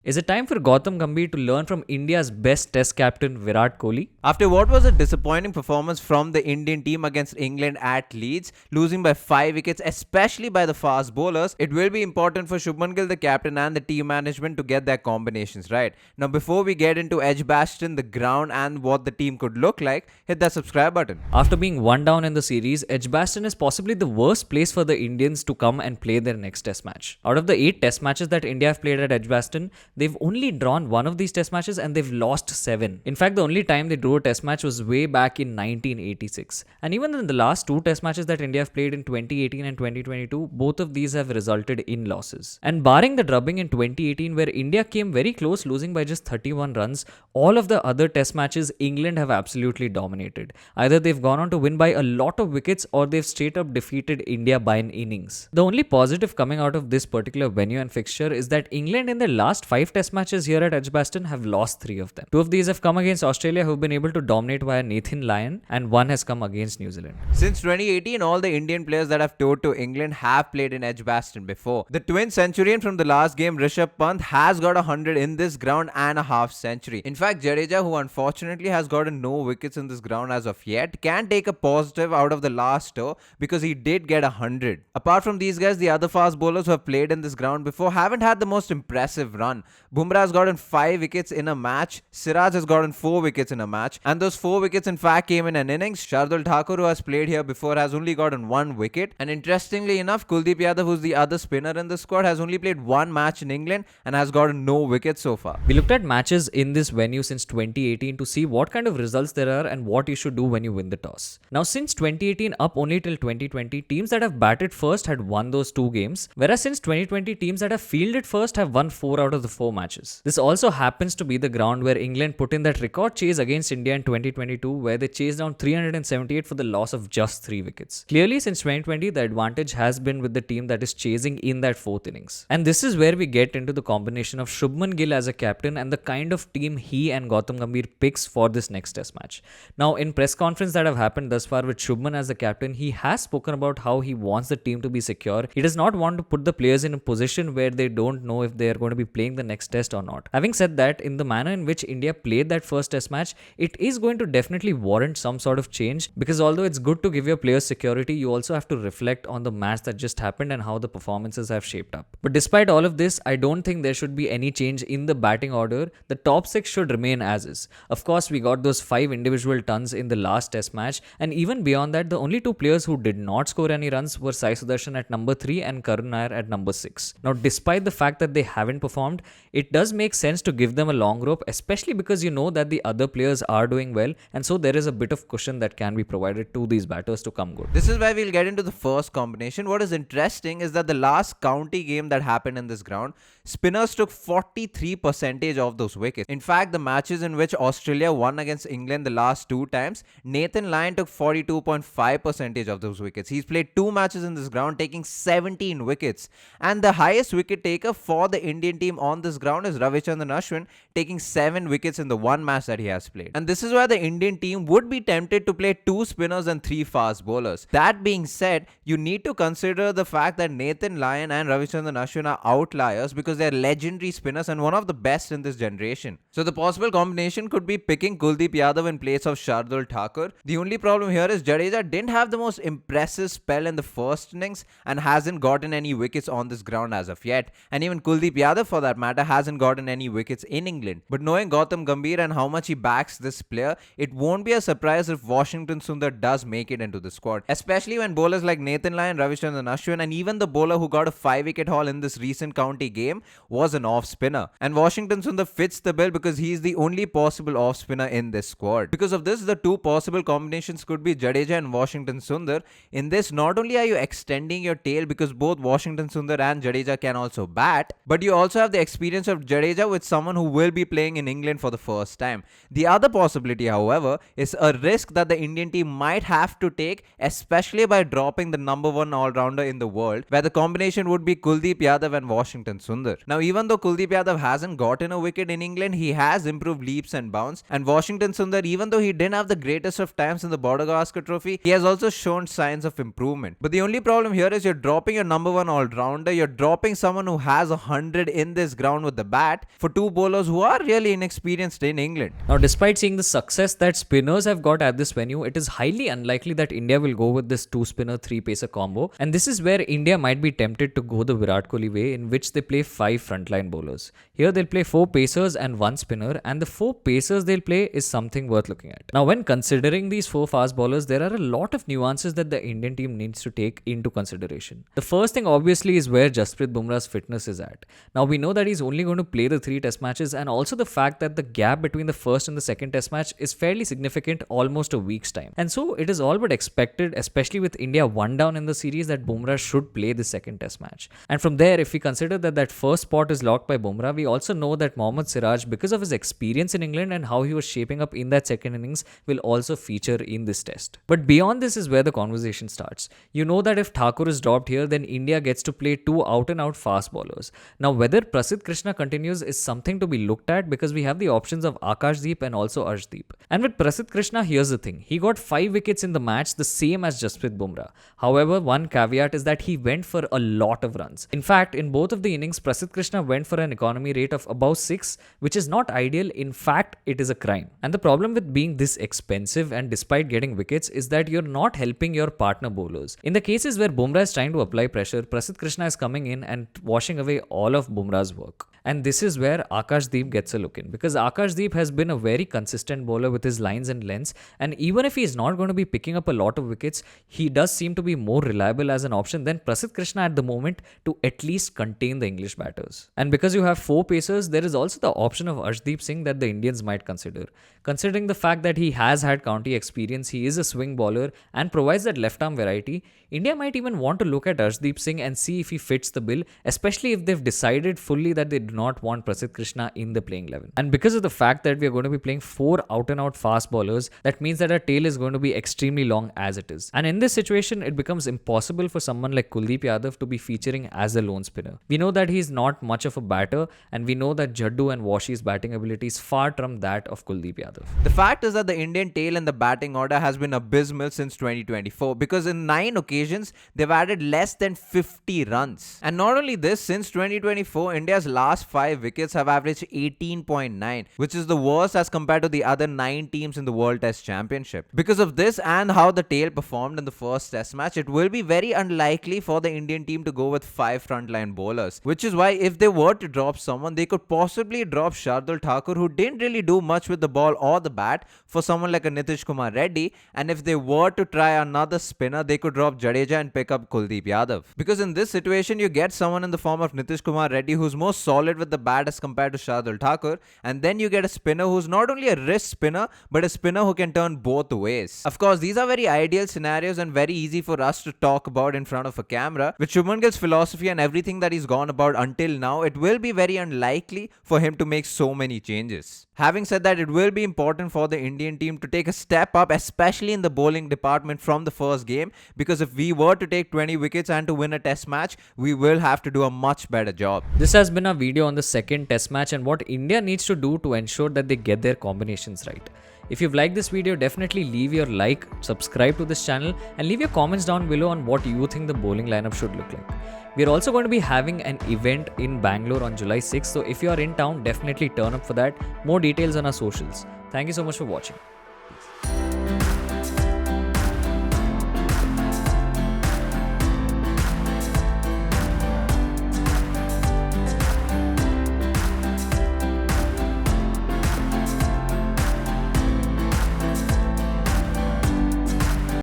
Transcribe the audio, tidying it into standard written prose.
Is it time for Gautam Gambhir to learn from India's best test captain Virat Kohli? After what was a disappointing performance from the Indian team against England at Leeds, losing by 5 wickets, especially by the fast bowlers, it will be important for Shubman Gill, the captain, and the team management to get their combinations right. Now, before we get into Edgbaston, the ground, and what the team could look like, hit that subscribe button. After being one down in the series, Edgbaston is possibly the worst place for the Indians to come and play their next test match. Out of the 8 test matches that India have played at Edgbaston, they've only drawn one of these test matches and they've lost 7. In fact, the only time they drew a test match was way back in 1986. And even in the last 2 test matches that India have played in 2018 and 2022, both of these have resulted in losses. And barring the drubbing in 2018 where India came very close, losing by just 31 runs, all of the other test matches England have absolutely dominated. Either they've gone on to win by a lot of wickets or they've straight up defeated India by an innings. The only positive coming out of this particular venue and fixture is that England in their last 5 test matches here at Edgbaston have lost 3 of them. 2 of these have come against Australia, who've been able to dominate via Nathan Lyon, and 1 has come against New Zealand. Since 2018, all the Indian players that have toured to England have played in Edgbaston before. The twin centurion from the last game, Rishabh Pant, has got 100 in this ground and a half century. In fact, Jadeja, who unfortunately has gotten no wickets in this ground as of yet, can take a positive out of the last tour because he did get 100. Apart from these guys, the other fast bowlers who have played in this ground before haven't had the most impressive run. Bumrah has gotten 5 wickets in a match, Siraj has gotten 4 wickets in a match, and those 4 wickets in fact came in an innings. Shardul Thakur, who has played here before, has only gotten 1 wicket, and interestingly enough, Kuldeep Yadav, who's the other spinner in the squad, has only played 1 match in England and has gotten no wickets so far. We looked at matches in this venue since 2018 to see what kind of results there are and what you should do when you win the toss. Now, since 2018 up only till 2020, teams that have batted first had won those 2 games, whereas since 2020, teams that have fielded first have won 4 out of the 4 matches. This also happens to be the ground where England put in that record chase against India in 2022, where they chased down 378 for the loss of just 3 wickets. Clearly, since 2020, the advantage has been with the team that is chasing in that 4th innings. And this is where we get into the combination of Shubman Gill as a captain and the kind of team he and Gautam Gambhir picks for this next test match. Now, in press conference that have happened thus far with Shubman as the captain, he has spoken about how he wants the team to be secure. He does not want to put the players in a position where they don't know if they are going to be playing the next test or not. Having said that, in the manner in which India played that first test match, it is going to definitely warrant some sort of change, because although it's good to give your players security, you also have to reflect on the match that just happened and how the performances have shaped up. But despite all of this, I don't think there should be any change in the batting order. The top 6 should remain as is. Of course, we got those 5 individual tons in the last test match, and even beyond that, the only 2 players who did not score any runs were Sai Sudarshan at number 3 and Karun Nair at number 6. Now, despite the fact that they haven't performed, it does make sense to give them a long rope, especially because you know that the other players are doing well, and so there is a bit of cushion that can be provided to these batters to come good. This is where we'll get into the first combination. What is interesting is that the last county game that happened in this ground, spinners took 43% of those wickets. In fact, the matches in which Australia won against England the last 2 times, Nathan Lyon took 42.5% of those wickets. He's played 2 matches in this ground, taking 17 wickets. And the highest wicket taker for the Indian team on this ground is Ravichandran Aswin, taking 7 wickets in the 1 match that he has played. And this is where the Indian team would be tempted to play 2 spinners and 3 fast bowlers. That being said, you need to consider the fact that Nathan Lyon and Ravichandran Aswin are outliers because they're legendary spinners and one of the best in this generation. So the possible combination could be picking Kuldeep Yadav in place of Shardul Thakur. The only problem here is Jadeja didn't have the most impressive spell in the first innings and hasn't gotten any wickets on this ground as of yet. And even Kuldeep Yadav, for that matter, hasn't gotten any wickets in England. But knowing Gautam Gambhir and how much he backs this player, it won't be a surprise if Washington Sundar does make it into the squad. Especially when bowlers like Nathan Lyon, Ravichandran Aswin, and even the bowler who got a 5-wicket haul in this recent county game was an off spinner. And Washington Sundar fits the bill because he's the only possible off spinner in this squad. Because of this, the 2 possible combinations could be Jadeja and Washington Sundar. In this, not only are you extending your tail because both Washington Sundar and Jadeja can also bat, but you also have the experience of Jadeja with someone who will be playing in England for the first time. The other possibility, however, is a risk that the Indian team might have to take, especially by dropping the number 1 all-rounder in the world, where the combination would be Kuldeep Yadav and Washington Sundar. Now, even though Kuldeep Yadav hasn't gotten a wicket in England, he has improved leaps and bounds, and Washington Sundar, even though he didn't have the greatest of times in the Border Gavaskar Trophy, he has also shown signs of improvement. But the only problem here is you're dropping your number 1 all-rounder, you're dropping someone who has 100 in this ground around with the bat for two bowlers who are really inexperienced in England. Now, despite seeing the success that spinners have got at this venue, it is highly unlikely that India will go with this 2-spinner, 3-pacer combo. And this is where India might be tempted to go the Virat Kohli way, in which they play 5 frontline bowlers. Here they'll play 4 pacers and 1 spinner, and the 4 pacers they'll play is something worth looking at. Now, when considering these 4 fast bowlers, there are a lot of nuances that the Indian team needs to take into consideration. The first thing obviously is where Jasprit Bumrah's fitness is at. Now, we know that he's only going to play the 3 test matches, and also the fact that the gap between the first and the second test match is fairly significant, almost a week's time. And so it is all but expected, especially with India 1 down in the series, that Bumrah should play the second test match. And from there, if we consider that first spot is locked by Bumrah, we also know that Mohammad Siraj, because of his experience in England and how he was shaping up in that second innings, will also feature in this test. But beyond this is where the conversation starts. You know that if Thakur is dropped here, then India gets to play 2 out-and-out fast bowlers. Now, whether Prasidh Krishna continues is something to be looked at, because we have the options of Akashdeep and also Arshdeep. And with Prasidh Krishna, here's the thing. He got 5 wickets in the match, the same as Jasprit Bumrah. However, one caveat is that he went for a lot of runs. In fact, in both of the innings, Prasidh Krishna went for an economy rate of above 6, which is not ideal. In fact, it is a crime. And the problem with being this expensive and despite getting wickets is that you're not helping your partner bowlers. In the cases where Bumrah is trying to apply pressure, Prasidh Krishna is coming in and washing away all of Bumrah's work. And this is where Akashdeep gets a look in, because Akashdeep has been a very consistent bowler with his lines and lengths, and even if he is not going to be picking up a lot of wickets, he does seem to be more reliable as an option than Prasidh Krishna at the moment to at least contain the English batters. And because you have 4 pacers, there is also the option of Arshdeep Singh that the Indians might consider. Considering the fact that he has had county experience, he is a swing bowler and provides that left arm variety, India might even want to look at Arshdeep Singh and see if he fits the bill, especially if they've decided fully that they do not want Prasidh Krishna in the playing 11. And because of the fact that we are going to be playing 4 out-and-out fast bowlers, that means that our tail is going to be extremely long as it is. And in this situation, it becomes impossible for someone like Kuldeep Yadav to be featuring as a lone spinner. We know that he's not much of a batter, and we know that Jaddu and Washi's batting abilities far trump that of Kuldeep Yadav. The fact is that the Indian tail in the batting order has been abysmal since 2024, because in 9 occasions, they've added less than 50 runs. And not only this, since 2024, India's last 5 wickets have averaged 18.9, which is the worst as compared to the other 9 teams in the World Test Championship. Because of this and how the tail performed in the first Test match, it will be very unlikely for the Indian team to go with 5 frontline bowlers, which is why if they were to drop someone, they could possibly drop Shardul Thakur, who didn't really do much with the ball or the bat, for someone like a Nitish Kumar Reddy, and if they were to try another spinner, they could drop Jadeja and pick up Kuldeep Yadav. Because in this situation, you get someone in the form of Nitish Kumar Reddy who's more solid with the bat as compared to Shardul Thakur, and then you get a spinner who's not only a wrist spinner, but a spinner who can turn both ways. Of course, these are very ideal scenarios and very easy for us to talk about in front of a camera. With Shubman Gill's philosophy and everything that he's gone about until now, it will be very unlikely for him to make so many changes. Having said that, it will be important for the Indian team to take a step up, especially in the bowling department from the first game, because if we were to take 20 wickets and to win a test match, we will have to do a much better job. This has been a video on the second test match and what India needs to do to ensure that they get their combinations right. If you've liked this video, definitely leave your like, subscribe to this channel, and leave your comments down below on what you think the bowling lineup should look like. We are also going to be having an event in Bangalore on July 6th, so if you are in town, definitely turn up for that. More details on our socials. Thank you so much for watching.